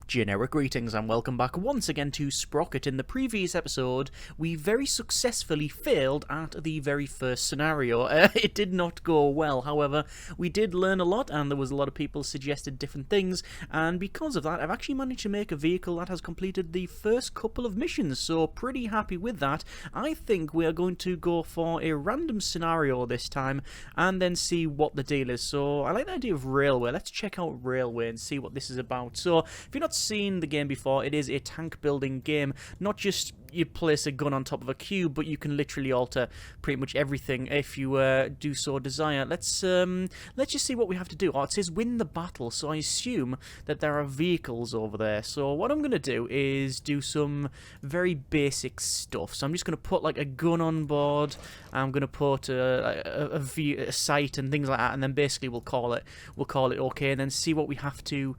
Generic greetings and welcome back once again to Sprocket. In the previous episode, we very successfully failed at the very first scenario. It did not go well, however, we did learn a lot and there was a lot of people suggested different things, and because of that I've actually managed to make a vehicle that has completed the first couple of missions, so pretty happy with that. I think we are going to go for a random scenario this time and then see what the deal is. So I like the idea of railway. Let's check out railway and see what this is about. So if you've not seen the game before, it is a tank building game. Not just you place a gun on top of a cube, but you can literally alter pretty much everything if you do so desire. Let's just see what we have to do. Oh, it says win the battle, so I assume that there are vehicles over there. So what I'm going to do is do some very basic stuff. So I'm just going to put like a gun on board. I'm going to put a sight and things like that, and then basically we'll call it okay, and then see what we have to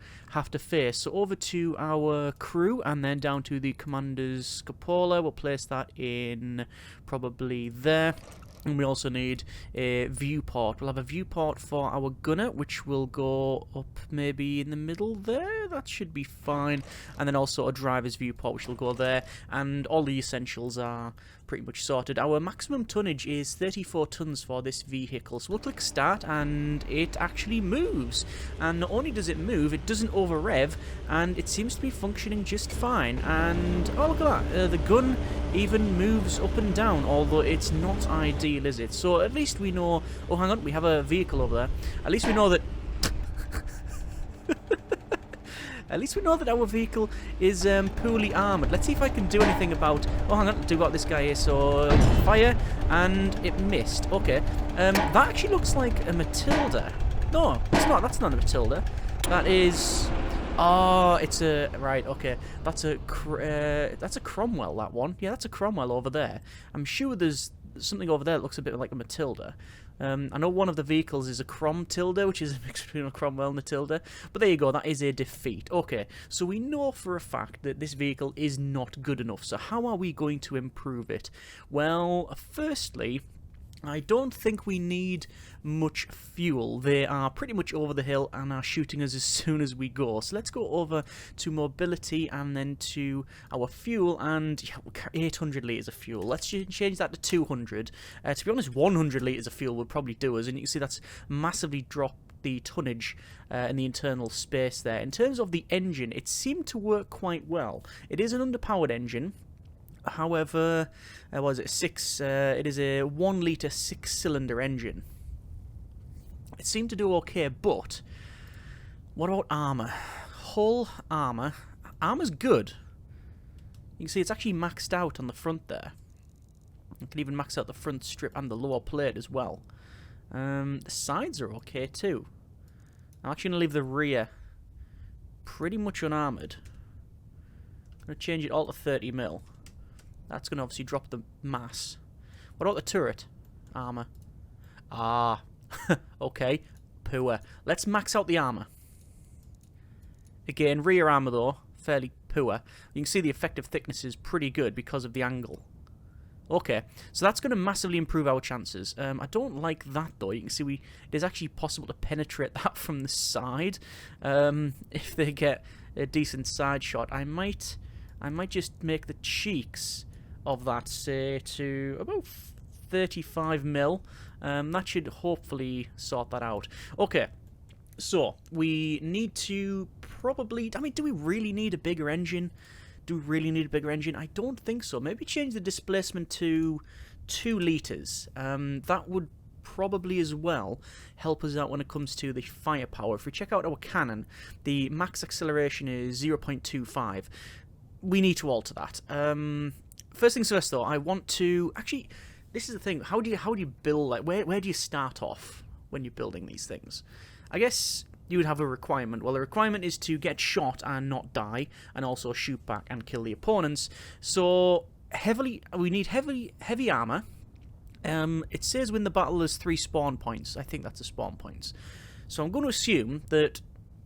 face. So over to our crew and then down to the commander's cupola. We'll place that in probably there. And we also need a viewport. We'll have a viewport for our gunner, which will go up maybe in the middle there. That should be fine. And then also a driver's viewport, which will go there. And all the essentials are pretty much sorted. Our maximum tonnage is 34 tons for this vehicle. So we'll click start and it actually moves. And not only does it move, it doesn't over-rev, and it seems to be functioning just fine. And oh, look at that. The gun even moves up and down, although it's not ideal, is it? So at least we know... Oh, hang on, we have a vehicle over there. At least we know that... At least we know that our vehicle is poorly armoured. Let's see if I can do anything about... Oh, hang on, do got this guy here. So, fire, and it missed. Okay. That actually looks like a Matilda. No, it's not. That's not a Matilda. That is... Oh, it's a... Right, okay. That's a Cromwell, that one. Yeah, that's a Cromwell over there. I'm sure there's something over there that looks a bit like a Matilda. I know one of the vehicles is a Crom-tilda, which is a mix between a Cromwell and a Tilda. But there you go, that is a defeat. Okay, so we know for a fact that this vehicle is not good enough. So how are we going to improve it? Well, firstly, I don't think we need much fuel. They are pretty much over the hill and are shooting us as soon as we go. So let's go over to mobility and then to our fuel, and yeah, 800 litres of fuel. Let's change that to 200. To be honest, 100 litres of fuel would probably do us, and you can see that's massively dropped the tonnage in the internal space there. In terms of the engine, it seemed to work quite well. It is an underpowered engine. However, what is it? It is a 1 litre 6-cylinder engine. It seemed to do okay, but what about armour? Hull armour. Armour's good. You can see it's actually maxed out on the front there. You can even max out the front strip and the lower plate as well. The sides are okay too. I'm actually going to leave the rear pretty much unarmoured. I'm going to change it all to 30mm. That's going to obviously drop the mass. What about the turret? Armour. Ah. Okay. Poor. Let's max out the armour. Again, rear armour though, fairly poor. You can see the effective thickness is pretty good because of the angle. Okay, so that's going to massively improve our chances. I don't like that though. You can see it is actually possible to penetrate that from the side. If they get a decent side shot, I might just make the cheeks of that, say, to about 35mm. That should hopefully sort that out. Okay, so we need to probably... I mean, do we really need a bigger engine? Do we really need a bigger engine? I don't think so. Maybe change the displacement to 2 litres. That would probably as well help us out when it comes to the firepower. If we check out our cannon, the max acceleration is 0.25. We need to alter that. First things first, though, I want to... Actually, this is the thing. How do you build... Like, where do you start off when you're building these things? I guess you would have a requirement. Well, the requirement is to get shot and not die, and also shoot back and kill the opponents. So, we need heavy armour. It says win the battle, there's 3 spawn points. I think that's the spawn points. So I'm going to assume that...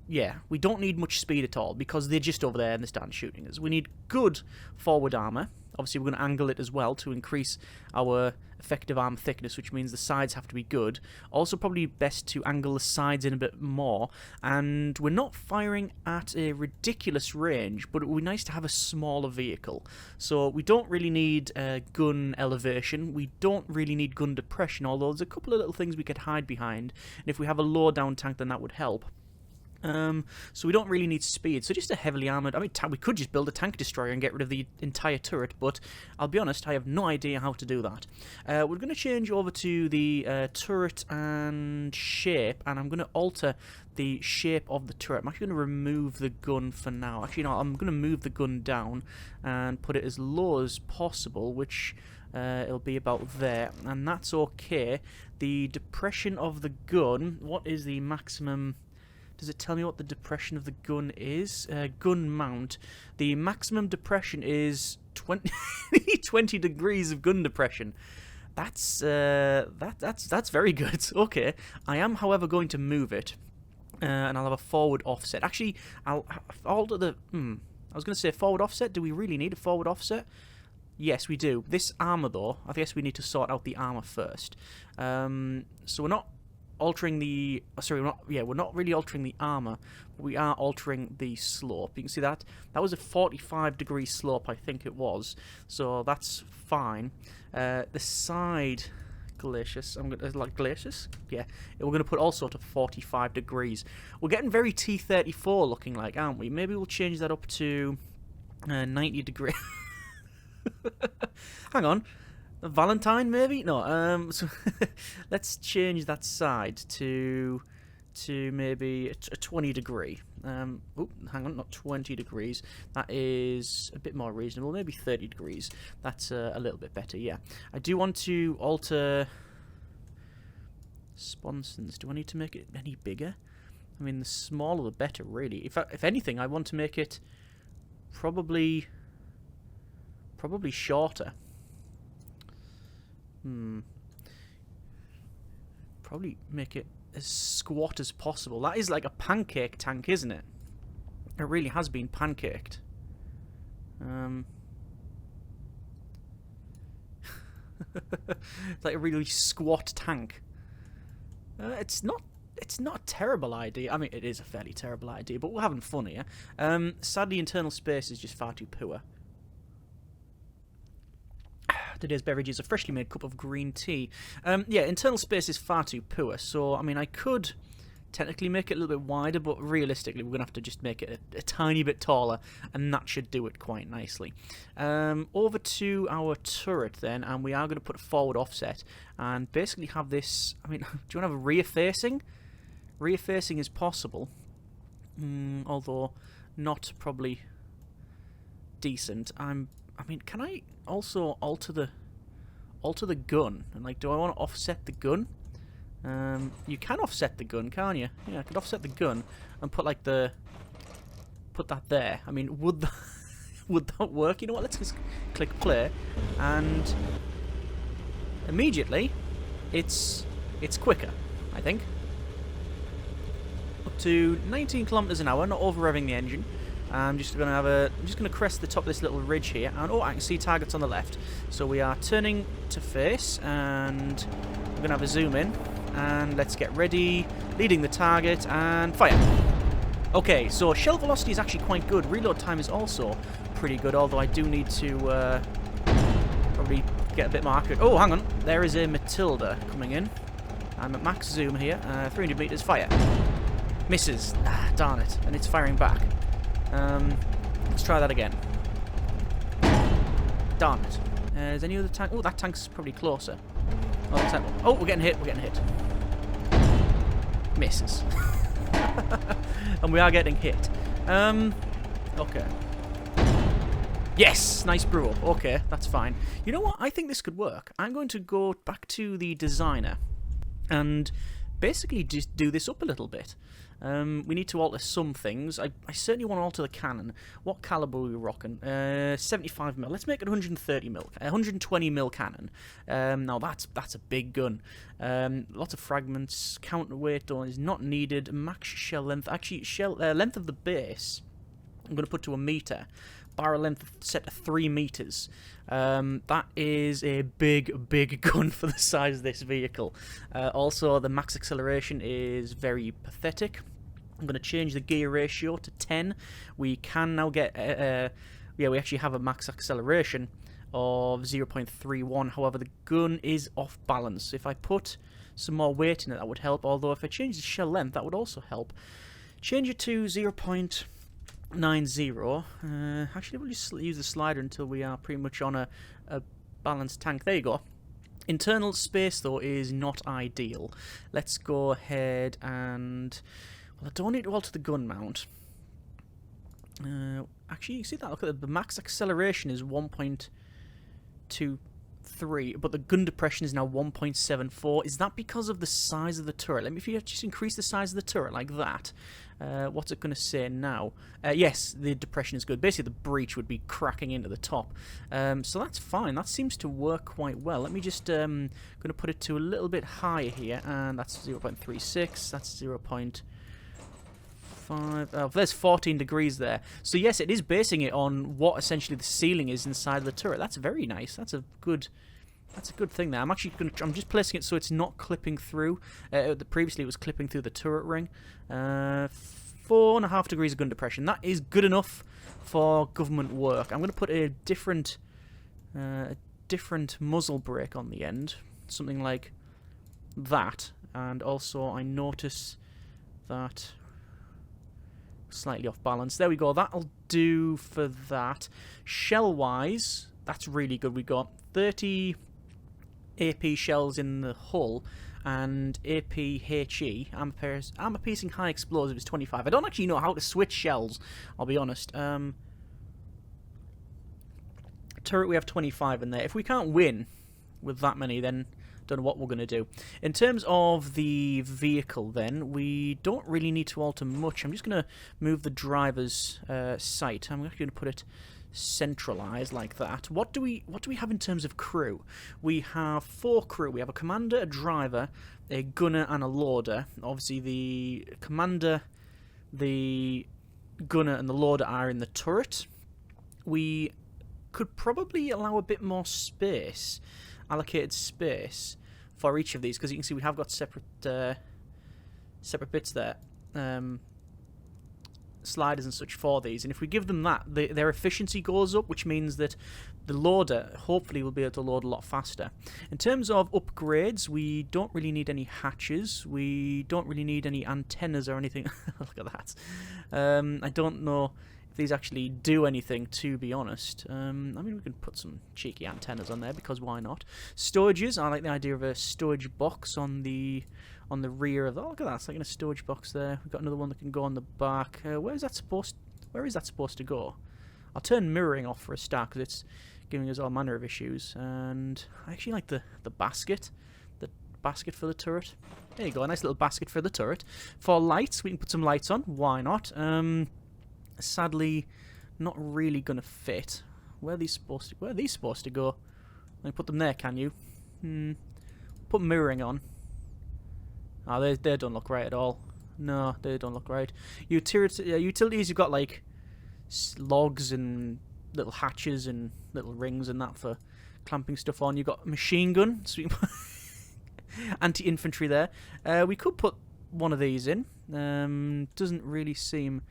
Yeah, we don't need much speed at all, because they're just over there and they're starting shooting us. We need good forward armour. Obviously, we're going to angle it as well to increase our effective armor thickness, which means the sides have to be good. Also, probably best to angle the sides in a bit more. And we're not firing at a ridiculous range, but it would be nice to have a smaller vehicle. So we don't really need gun elevation. We don't really need gun depression, although there's a couple of little things we could hide behind. And if we have a lower down tank, then that would help. So we don't really need speed. So just a heavily armoured... I mean, we could just build a tank destroyer and get rid of the entire turret, but I'll be honest, I have no idea how to do that. We're going to change over to the turret and shape, and I'm going to alter the shape of the turret. I'm actually going to remove the gun for now. Actually, no, I'm going to move the gun down and put it as low as possible, which... it'll be about there, and that's okay. The depression of the gun, what is the maximum... Does it tell me what the depression of the gun is? Gun mount. The maximum depression is 20 degrees of gun depression. That's very good. Okay. I am, however, going to move it, and I'll have a forward offset. Actually, I'll alter the. I was going to say forward offset. Do we really need a forward offset? Yes, we do. This armor, though, I guess we need to sort out the armor first. So we're not altering the... Sorry, we're not really altering the armor, but we are altering the slope. You can see that. That was a 45-degree slope, I think it was. So that's fine. The side glacis... I'm gonna like glacis? Yeah. We're going to put also to 45 degrees. We're getting very T-34 looking like, aren't we? Maybe we'll change that up to 90 degrees. Hang on. Valentine, maybe? No, so let's change that side to maybe a 20 degree. Oh, hang on, not 20 degrees. That is a bit more reasonable. Maybe 30 degrees. That's a little bit better, yeah. I do want to alter sponsons. Do I need to make it any bigger? I mean, the smaller the better, really. If anything, I want to make it probably shorter. Probably make it as squat as possible. That is like a pancake tank, isn't it? It really has been pancaked. It's like a really squat tank. It's not a terrible idea. I mean, it is a fairly terrible idea, but we're having fun here. Sadly, internal space is just far too poor. Today's beverage is a freshly made cup of green tea. Yeah, internal space is far too poor, so, I mean, I could technically make it a little bit wider, but realistically, we're going to have to just make it a tiny bit taller, and that should do it quite nicely. Over to our turret, then, and we are going to put a forward offset, and basically have this... I mean, do you want to have a rear facing? Rear facing is possible, although not probably decent. I mean, can I also alter the gun? And like, do I want to offset the gun? You can offset the gun, can't you? Yeah, I could offset the gun and put like put that there. I mean, would that work? You know what? Let's just click play, and immediately it's quicker, I think. Up to 19 kilometers an hour, not over revving the engine. I'm just gonna crest the top of this little ridge here, and oh, I can see targets on the left. So we are turning to face, and we're gonna have a zoom in, and let's get ready. Leading the target, and fire. Okay, so shell velocity is actually quite good. Reload time is also pretty good, although I do need to probably get a bit more accurate. Oh, hang on, there is a Matilda coming in. I'm at max zoom here. 300 meters, fire. Misses. Ah, darn it, and it's firing back. Let's try that again. Darn it. Is any other tank? Oh, that tank's probably closer. Oh, we're getting hit. We're getting hit. Misses. And we are getting hit. Okay. Yes! Nice brew up. Okay, that's fine. You know what? I think this could work. I'm going to go back to the designer and basically just do this up a little bit. We need to alter some things. I certainly want to alter the cannon. What caliber are we rocking? 75mm. Let's make it 130mm. 120mm cannon. Now that's a big gun. Lots of fragments. Counterweight though is not needed. Max shell length. Actually, length of the base I'm going to put to 1 meter. Barrel length set to 3 meters. That is a big gun for the size of this vehicle. Also, the max acceleration is very pathetic. I'm going to change the gear ratio to 10. We can now get... yeah, we actually have a max acceleration of 0.31. However, the gun is off balance. If I put some more weight in it, that would help. Although, if I change the shell length, that would also help. Change it to 0.90. Actually, we'll just use the slider until we are pretty much on a balanced tank. There you go. Internal space, though, is not ideal. Let's go ahead and... Well, I don't need to alter the gun mount. Actually, you see that? Look at the max acceleration is 1.23, but the gun depression is now 1.74. Is that because of the size of the turret? Let me, if you just increase the size of the turret like that, what's it going to say now? Yes, the depression is good. Basically, the breach would be cracking into the top. So that's fine. That seems to work quite well. Let me just going to put it to a little bit higher here, and that's 0.36. That's 0.5. Oh, there's 14 degrees there. So yes, it is basing it on what essentially the ceiling is inside of the turret. That's very nice. That's a good thing there. I'm just placing it so it's not clipping through. Previously it was clipping through the turret ring. 4.5 degrees of gun depression. That is good enough for government work. I'm going to put a different muzzle brake on the end, something like that. And also I notice that slightly off balance. There we go. That'll do for that. Shell-wise, that's really good. We got 30 AP shells in the hull, and APHE, armor piercing high explosive, is 25. I don't actually know how to switch shells, I'll be honest. Turret, we have 25 in there. If we can't win with that many, then don't know what we're going to do. In terms of the vehicle, then, we don't really need to alter much. I'm just going to move the driver's sight. I'm actually going to put it centralized like that. What do we have in terms of crew? We have 4 crew. We have a commander, a driver, a gunner, and a loader. Obviously, the commander, the gunner, and the loader are in the turret. We could probably allow a bit more space, allocated space for each of these, because you can see we have got separate bits there, sliders and such for these, and if we give them that, their efficiency goes up, which means that the loader hopefully will be able to load a lot faster. In terms of upgrades, we don't really need any hatches, we don't really need any antennas or anything. Look at that. I don't know if these actually do anything, to be honest. I mean, we can put some cheeky antennas on there, because why not? Storages, I like the idea of a storage box on the rear of... Oh, look at that, it's like in a storage box there. We've got another one that can go on the back. Where is that supposed to go? I'll turn mirroring off for a start, because it's giving us all manner of issues. And I actually like the basket. The basket for the turret. There you go, a nice little basket for the turret. For lights, we can put some lights on. Why not? Sadly, not really going to fit. Where are these supposed to go? Let me put them there, can you? Put mirroring on. Oh, they don't look right at all. No, they don't look right. Utilities, you've got like logs and little hatches and little rings and that for clamping stuff on. You've got machine gun, so we can put anti-infantry there. We could put one of these in. Doesn't really seem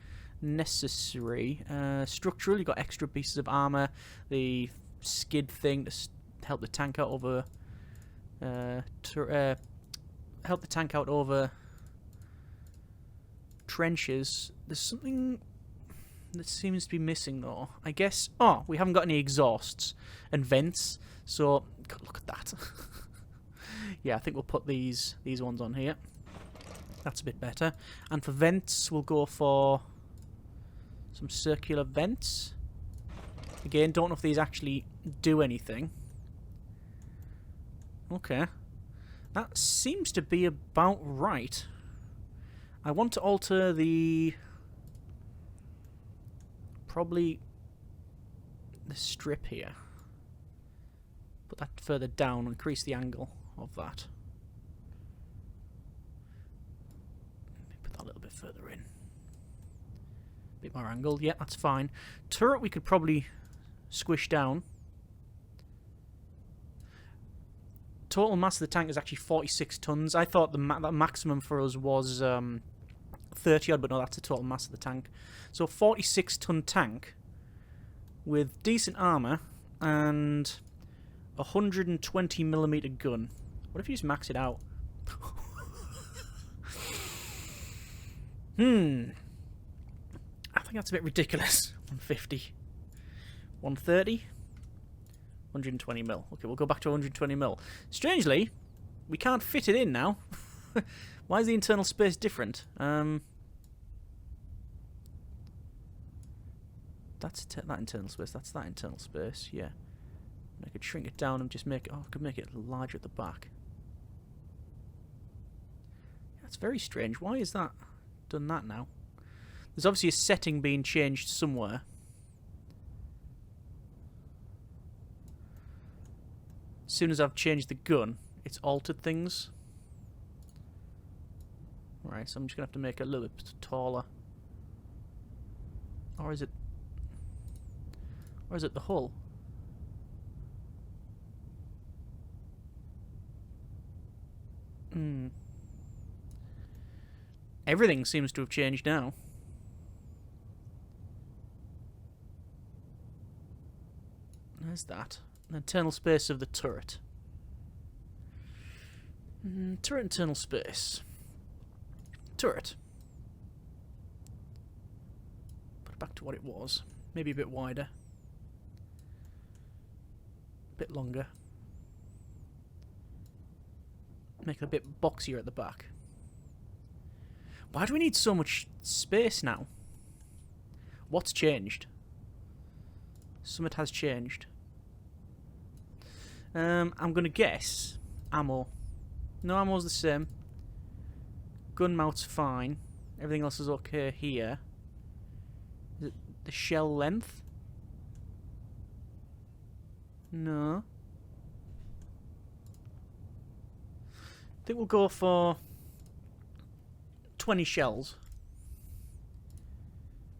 necessary. Structural, you've got extra pieces of armor, the skid thing to help the tank out over trenches. There's something that seems to be missing though, I guess. Oh, we haven't got any exhausts and vents, so God, look at that. Yeah, I think we'll put these ones on here. That's a bit better. And for vents, we'll go for some circular vents. Again, don't know if these actually do anything. Okay. That seems to be about right. I want to alter probably the strip here. Put that further down, increase the angle of that. Let me put that a little bit further in. Bit more angled. Yeah, that's fine. Turret we could probably squish down. Total mass of the tank is actually 46 tons. I thought the maximum for us was 30 odd, but no, that's the total mass of the tank. So 46 ton tank with decent armour and 120mm gun. What if you just max it out? I think that's a bit ridiculous. 150. 130. 120mm. Okay, we'll go back to 120mm. Strangely, we can't fit it in now. Why is the internal space different? That's that internal space. That's that internal space. Yeah. I could shrink it down and just make it... Oh, I could make it larger at the back. That's very strange. Why is that done that now? There's obviously a setting being changed somewhere. As soon as I've changed the gun, it's altered things. Right, so I'm just going to have to make it a little bit taller. Or is it... Or is it the hull? Everything seems to have changed now. There's that. The internal space of the turret. Turret internal space. Turret. Put it back to what it was. Maybe a bit wider. A bit longer. Make it a bit boxier at the back. Why do we need so much space now? What's changed? Something has changed. I'm going to guess ammo. No, ammo's the same. Gun mount's fine. Everything else is okay here. Is it the shell length? No. I think we'll go for 20 shells.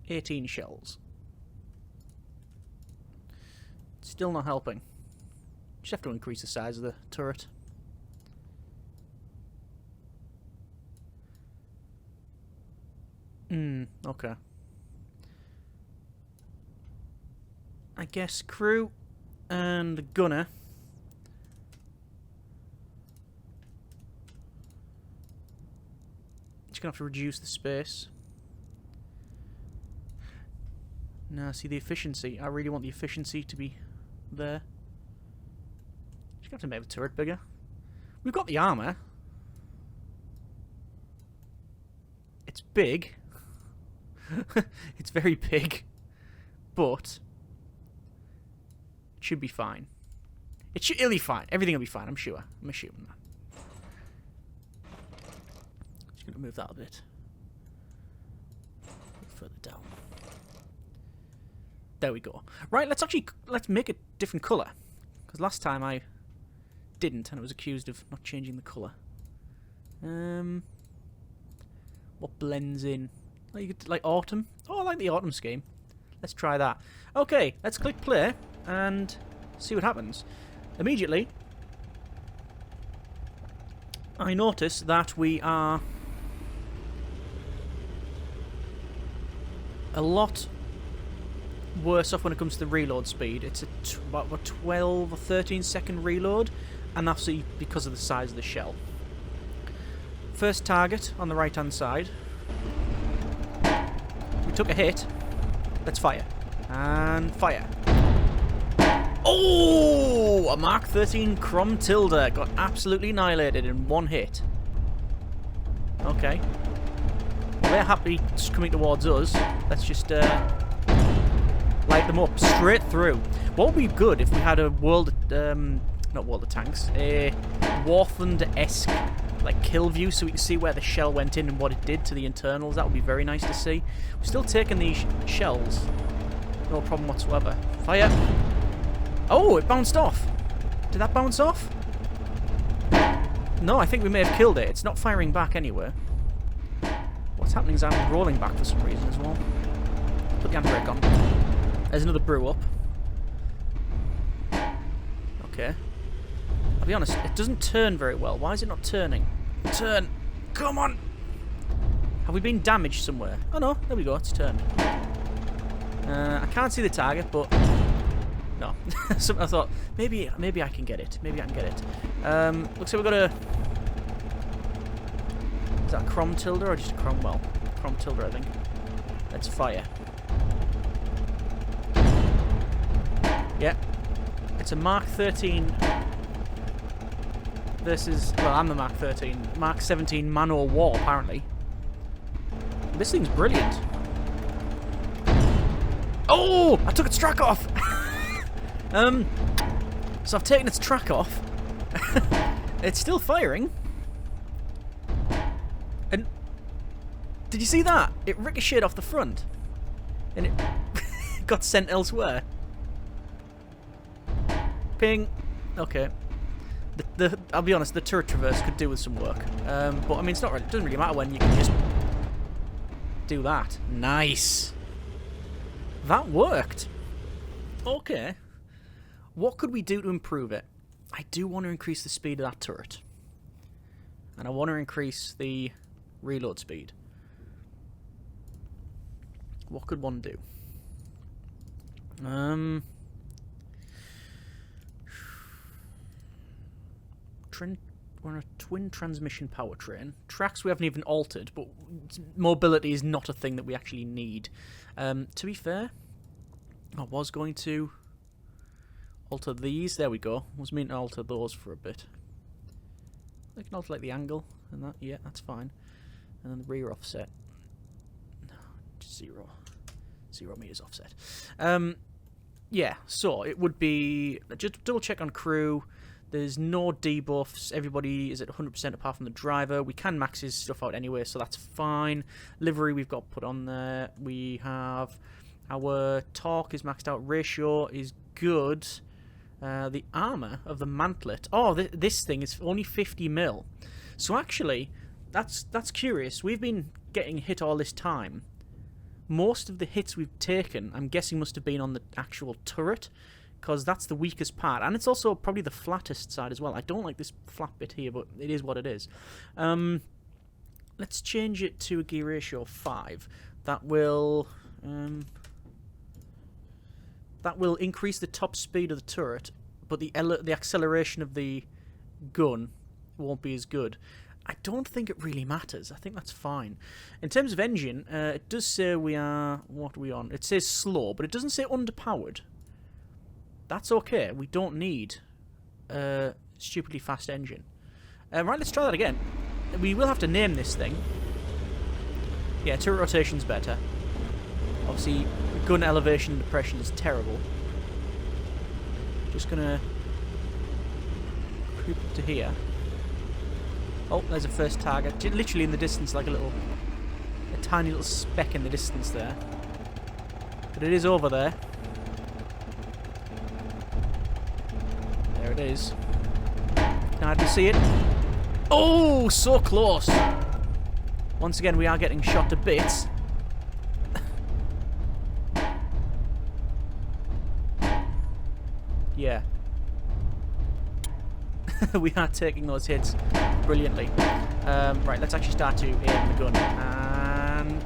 18 shells. Still not helping. Just have to increase the size of the turret. Okay. I guess crew and gunner. Just gonna have to reduce the space. Now, see the efficiency. I really want the efficiency to be there. Just gonna have to make the turret bigger. We've got the armour. It's big. It's very big. But it should be fine. It'll be fine. Everything will be fine, I'm sure. I'm assuming that. Just gonna move that a bit. Further down. There we go. Right, let's make a different colour. Because last time I didn't and I was accused of not changing the colour. What blends in? Like autumn? Oh, I like the autumn scheme. Let's try that. Okay, let's click play and see what happens. Immediately, I notice that we are a lot worse off when it comes to the reload speed. It's about a 12 or 13 second reload, and that's because of the size of the shell. First target on the right hand side. We took a hit. Let's fire. And fire. Oh! A Mark 13 Crom Tilda got absolutely annihilated in one hit. Okay. Well, they're happy just coming towards us. Let's just light them up straight through. What would be good if we had a not World of Tanks, a War Thunder-esque like kill view, so we can see where the shell went in and what it did to the internals. That would be very nice to see. We're still taking these shells. No problem whatsoever. Fire. Oh, it bounced off. Did that bounce off? No, I think we may have killed it. It's not firing back anywhere. What's happening is I'm rolling back for some reason as well. put the handbrake on. There's another brew up. Okay. I'll be honest, it doesn't turn very well. Why is it not turning? Turn! Come on! Have we been damaged somewhere? Oh no, there we go, it's turned. I can't see the target, but... No. I thought, maybe I can get it. Maybe I can get it. Looks like we've got a... Is that a Crom Tilder or just a Cromwell? Crom Tilder, I think. Let's fire. Yeah. It's a Mark 13 versus... Well, I'm the Mark 13. Mark 17 Man-O-War, apparently. This thing's brilliant. Oh! I took its track off! So I've taken its track off. It's still firing. And... Did you see that? It ricocheted off the front. And it got sent elsewhere. Ping. Okay. I'll be honest, the turret traverse could do with some work. But I mean, it's not really, it doesn't really matter when you can just do that. Nice. That worked. Okay. What could we do to improve it? I do want to increase the speed of that turret. And I want to increase the reload speed. What could one do? We're on a twin transmission powertrain. Tracks we haven't even altered, but mobility is not a thing that we actually need. To be fair, I was going to alter these. There we go. I was meaning to alter those for a bit. I can alter like the angle and that. Yeah, that's fine. And then the rear offset. No, 0 meters offset. Yeah, so it would be just double check on crew. There's no debuffs. Everybody is at 100% apart from the driver. We can max his stuff out anyway, so that's fine. Livery we've got put on there. We have our torque is maxed out. Ratio is good. The armour of the mantlet. Oh, this thing is only 50 mil. So actually, that's curious. We've been getting hit all this time. Most of the hits we've taken, I'm guessing, must have been on the actual turret, because that's the weakest part, and it's also probably the flattest side as well. I don't like this flat bit here, but it is what it is. Let's change it to a gear ratio 5. That will increase the top speed of the turret, but the acceleration of the gun won't be as good. I don't think it really matters. I think that's fine. In terms of engine, it does say we are... What are we on? It says slow, but it doesn't say underpowered. That's okay. We don't need a stupidly fast engine. Right, let's try that again. We will have to name this thing. Yeah, turret rotation's better. Obviously, gun elevation and depression is terrible. Just gonna creep up to here. Oh, there's a first target. Literally in the distance, like a tiny little speck in the distance there. But it is over there. There it is. Can I see it? Oh, so close! Once again, we are getting shot to bits. Yeah. We are taking those hits brilliantly. Right, let's actually start to aim the gun. And...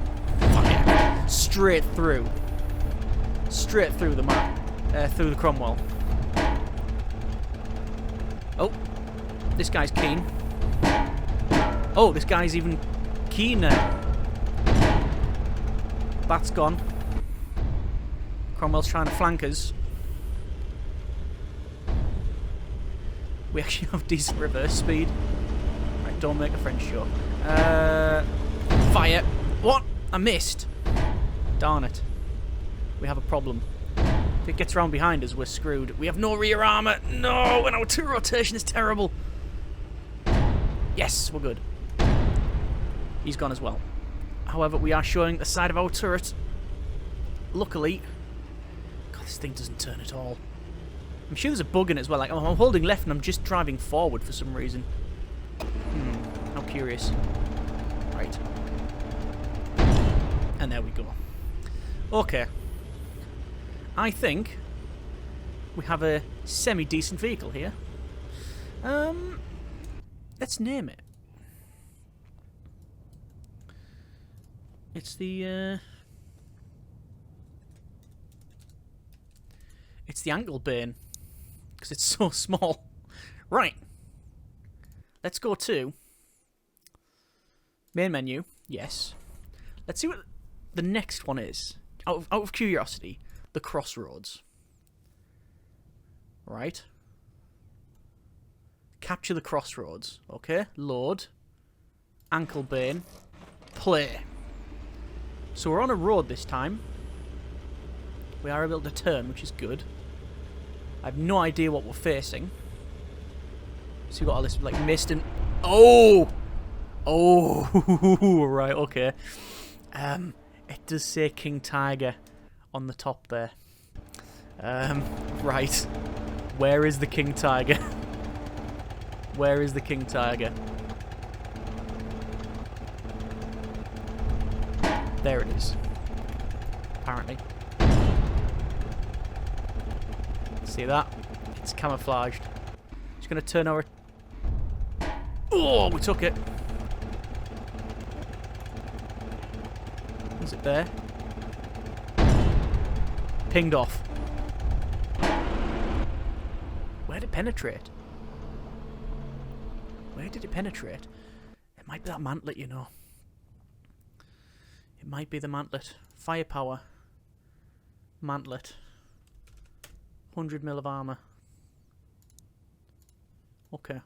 fire! Straight through. Straight through the map. Through the Cromwell. Oh. This guy's keen. Oh, this guy's even keener. That's gone. Cromwell's trying to flank us. We actually have decent reverse speed. Right, don't make a French joke. Fire. What? I missed. Darn it. We have a problem. If it gets around behind us, we're screwed. We have no rear armour. No, and our turret rotation is terrible. Yes, we're good. He's gone as well. However, we are showing the side of our turret. Luckily... God, this thing doesn't turn at all. I'm sure there's a bug in it as well. Like, I'm holding left and I'm just driving forward for some reason. How curious. Right. And there we go. Okay. I think we have a semi-decent vehicle here. Let's name it. It's the ankle bane, because it's so small. Right. Let's go to main menu. Yes. Let's see what the next one is. Out of curiosity, the Crossroads. Right. Capture the Crossroads. Okay. Load. Ankle bane. Play. So we're on a road this time. We are able to turn, which is good. I have no idea what we're facing. So we've got all this like mist and... Oh! Oh! Right, okay. It does say King Tiger on the top there. Right. Where is the King Tiger? Where is the King Tiger? There it is. Apparently. See that? It's camouflaged. Just gonna turn over. Oh, we took it. Is it there? Pinged off. Where did it penetrate? Where did it penetrate? It might be that mantlet, you know. It might be the mantlet. Firepower. Mantlet. 100 mil of armour. Okay.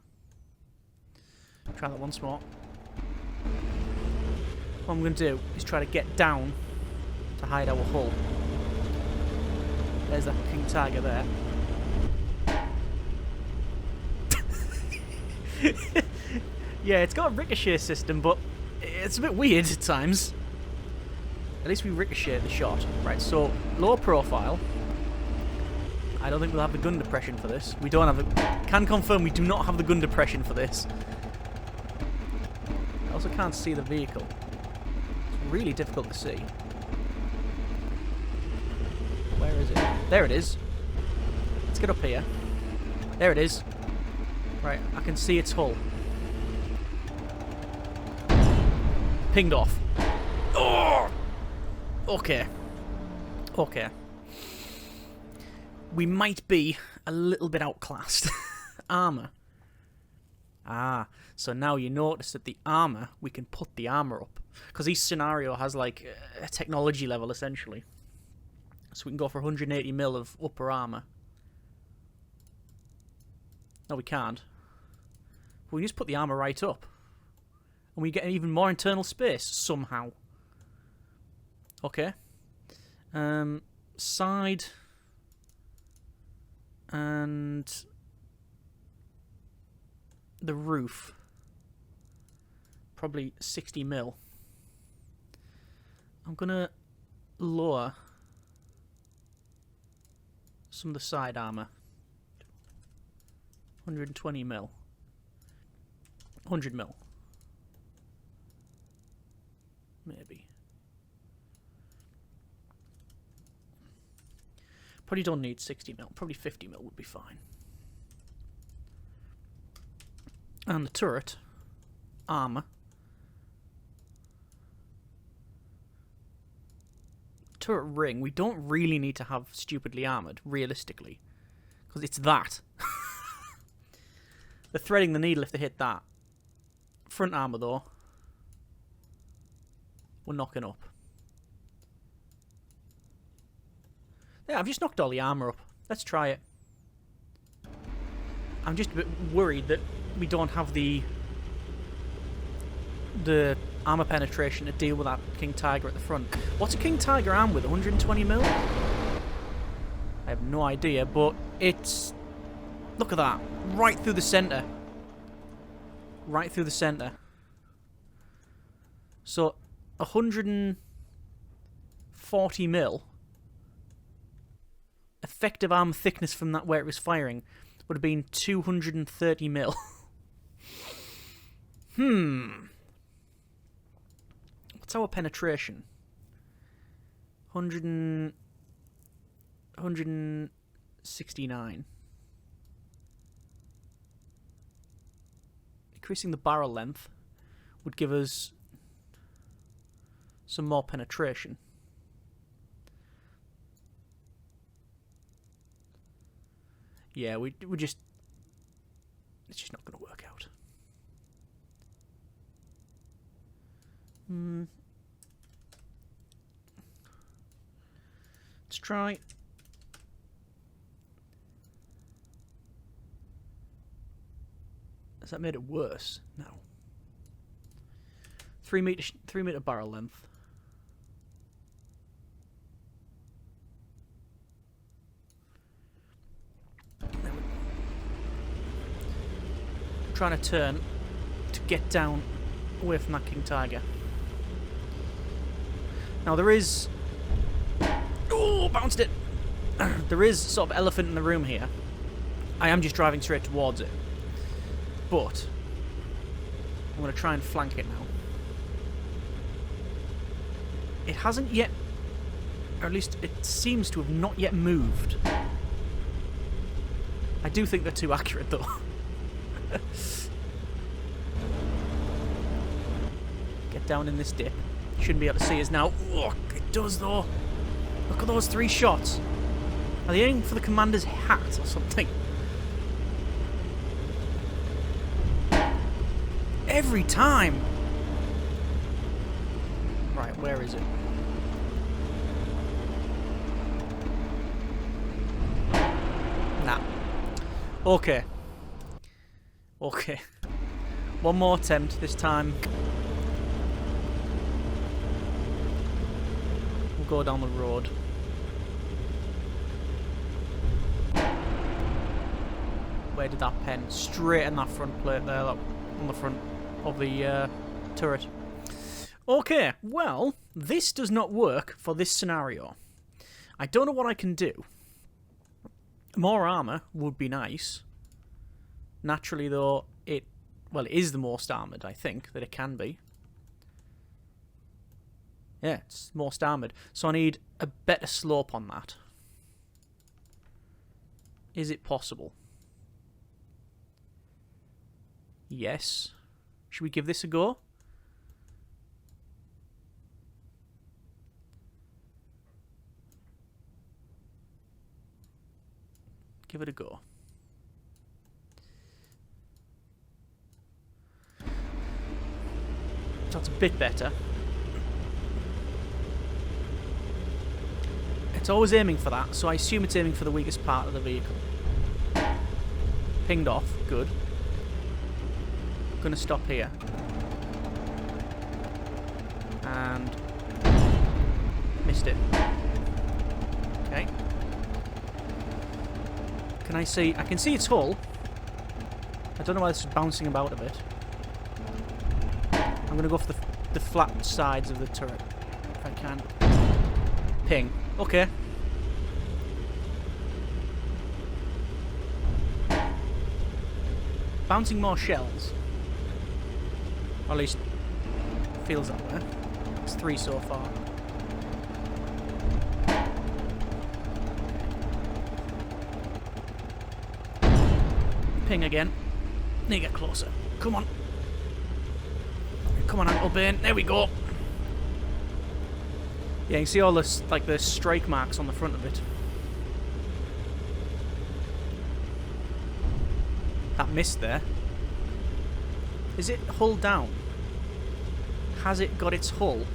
Try that once more. What I'm going to do is try to get down to hide our hull. There's that King Tiger there. Yeah, it's got a ricochet system, but it's a bit weird at times. At least we ricochet the shot. Right, so low profile. I don't think we'll have the gun depression for this. We don't have the... Can confirm we do not have the gun depression for this. I also can't see the vehicle. It's really difficult to see. Where is it? There it is. Let's get up here. There it is. Right, I can see its hull. Pinged off. Oh! Okay. Okay. We might be a little bit outclassed. Armour. Ah, so now you notice that the armour, we can put the armour up. Because each scenario has like a technology level essentially. So we can go for 180 mil of upper armour. No, we can't. But we can just put the armour right up. And we get even more internal space, somehow. Okay. Side... and the roof, probably 60 mil. I'm gonna lower some of the side armour. 120 mil. 100 mil. Maybe. Probably don't need 60 mil. Probably 50 mil would be fine. And the turret armor. Turret ring. We don't really need to have stupidly armored, realistically, because it's that. They're threading the needle if they hit that. Front armor though, we're knocking up. Yeah, I've just knocked all the armour up. Let's try it. I'm just a bit worried that we don't have the armour penetration to deal with that King Tiger at the front. What's a King Tiger armed with? 120 mil? I have no idea, but it's... Look at that. Right through the centre. Right through the centre. So, 140 mil... effective armor thickness from that where it was firing would have been 230 mil. What's our penetration? 169. Increasing the barrel length would give us some more penetration. Yeah, we just... It's just not going to work out. Let's try... Has that made it worse? No. 3 meter barrel length. Trying to turn to get down away from that King Tiger. Now there is... Oh, bounced it! There is sort of elephant in the room here. I am just driving straight towards it. But I'm going to try and flank it now. It hasn't yet, or at least it seems to have not yet moved. I do think they're too accurate though. Get down in this dip. Shouldn't be able to see us now. Oh, it does though. Look at those 3 shots. Are they aiming for the commander's hat or something? Every time! Right, where is it? Nah. Okay. Okay. One more attempt this time. We'll go down the road. Where did that pen? Straight in that front plate there, on the front of the turret. Okay, well, this does not work for this scenario. I don't know what I can do. More armour would be nice. Naturally, though, it is the most armoured, I think, that it can be. Yeah, it's most armoured. So I need a better slope on that. Is it possible? Yes. Should we give this a go? Give it a go. That's a bit better. It's always aiming for that, so I assume it's aiming for the weakest part of the vehicle. Pinged off. Good. Gonna stop here. And missed it. Okay. Can I see? I can see its hull. I don't know why this is bouncing about a bit. I'm gonna go for the flat sides of the turret if I can. Ping. Okay. Bouncing more shells. Or at least feels that way. It's 3 so far. Ping again. Need to get closer. Come on. Come on, Uncle Bane. There we go. Yeah, you can see all this, like the strike marks on the front of it. That missed there. Is it hull down? Has it got its hull?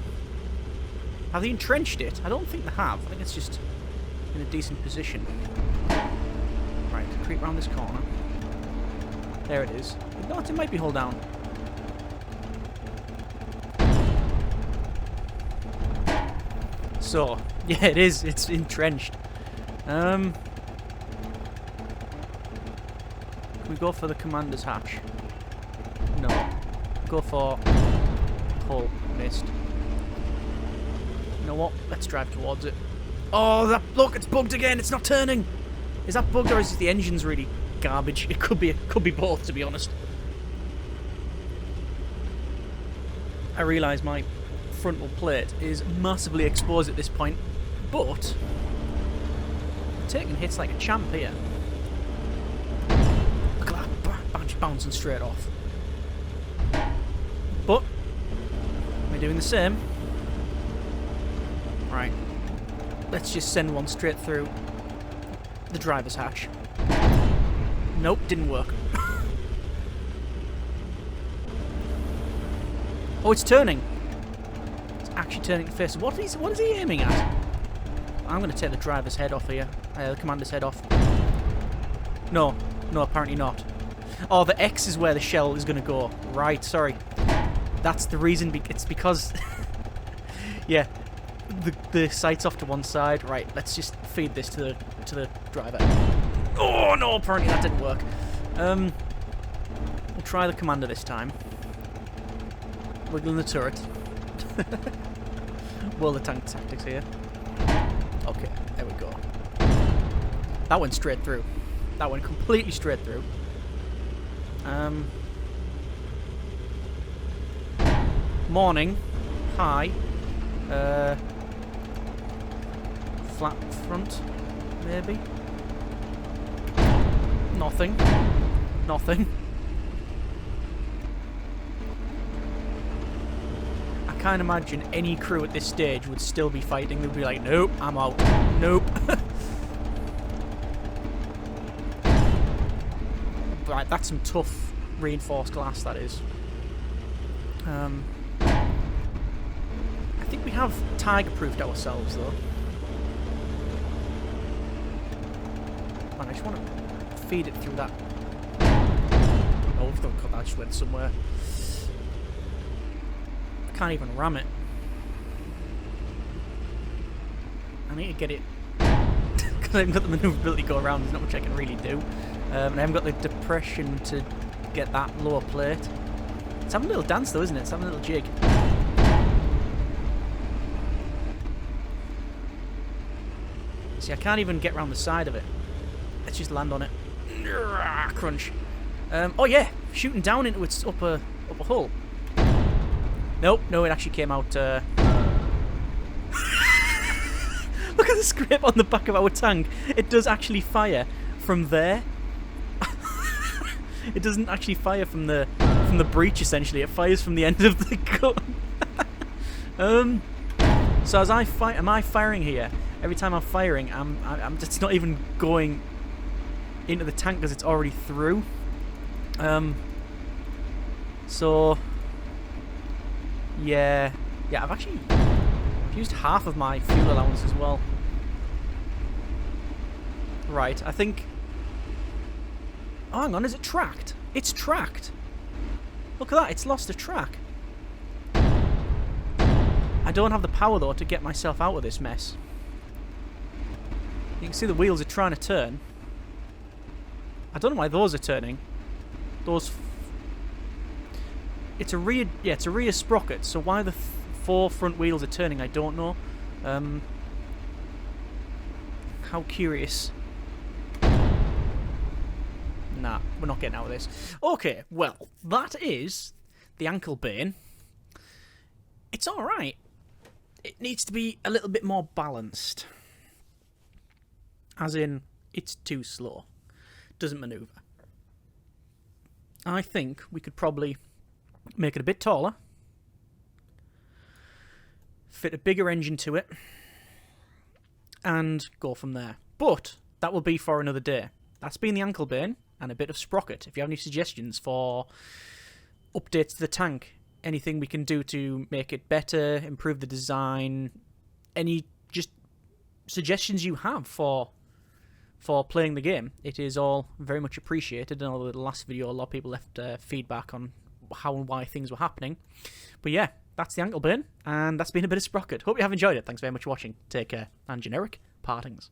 Have they entrenched it? I don't think they have. I think it's just in a decent position. Right, creep around this corner. There it is. No, it might be hull down. So, yeah, it is. It's entrenched. Can we go for the commander's hatch? No. Go for hull. Missed. You know what? Let's drive towards it. Oh, that look! It's bugged again. It's not turning. Is that bugged or is the engine's really garbage? It could be. It could be both, to be honest. I realise my frontal plate is massively exposed at this point. But taking hits like a champ here. Look at that, bouncing straight off. But we're doing the same. Right. Let's just send one straight through the driver's hatch. Nope, didn't work. Oh, it's turning. It's actually turning to face. What is he aiming at? I'm going to take the driver's head off here. The commander's head off. No, apparently not. Oh, the X is where the shell is going to go. Right, sorry. That's the reason. It's because... yeah, the sight's off to one side. Right, let's just feed this to the driver. Oh, no, apparently that didn't work. We'll try the commander this time. Wiggling the turret. Well, the tank tactics here. Okay, there we go. That went straight through. That went completely straight through. Morning. Hi. Flat front, maybe? Nothing. Nothing. I can't imagine any crew at this stage would still be fighting. They'd be like, nope, I'm out. Nope. Right, that's some tough reinforced glass, that is. I think we have tiger-proofed ourselves, though. Man, I just want to feed it through that. Oh, God, that just went somewhere. I can't even ram it. I need to get it. Because I haven't got the maneuverability to go around, there's not much I can really do. And I haven't got the depression to get that lower plate. It's having a little dance though, isn't it? It's having a little jig. See, I can't even get around the side of it. Let's just land on it. Crunch. Oh yeah, shooting down into its upper hull. Nope, no, it actually came out. Look at the scrape on the back of our tank. It does actually fire from there. It doesn't actually fire from the breech. Essentially, it fires from the end of the gun. So as I fire, am I firing here? Every time I'm firing, I'm just not even going into the tank because it's already through. So yeah, I've actually used half of my fuel allowance as well. Right, I think. Oh, hang on, is it tracked? It's tracked. Look at that, it's lost a track. I don't have the power though to get myself out of this mess. You can see the wheels are trying to turn. I don't know why those are turning. Those. It's a rear. Yeah, it's a rear sprocket. So why the four front wheels are turning, I don't know. How curious. Nah, we're not getting out of this. Okay, well, that is the ankle bane. It's alright. It needs to be a little bit more balanced. As in, it's too slow. Doesn't manoeuvre. I think we could probably make it a bit taller. Fit a bigger engine to it. And go from there. But that will be for another day. That's been the ankle bane and a bit of Sprocket. If you have any suggestions for updates to the tank, anything we can do to make it better, improve the design, any just suggestions you have for playing the game, it is all very much appreciated. I know the last video a lot of people left feedback on how and why things were happening. But yeah, that's the ankle bane, and that's been a bit of Sprocket. Hope you have enjoyed it. Thanks very much for watching. Take care, and generic partings.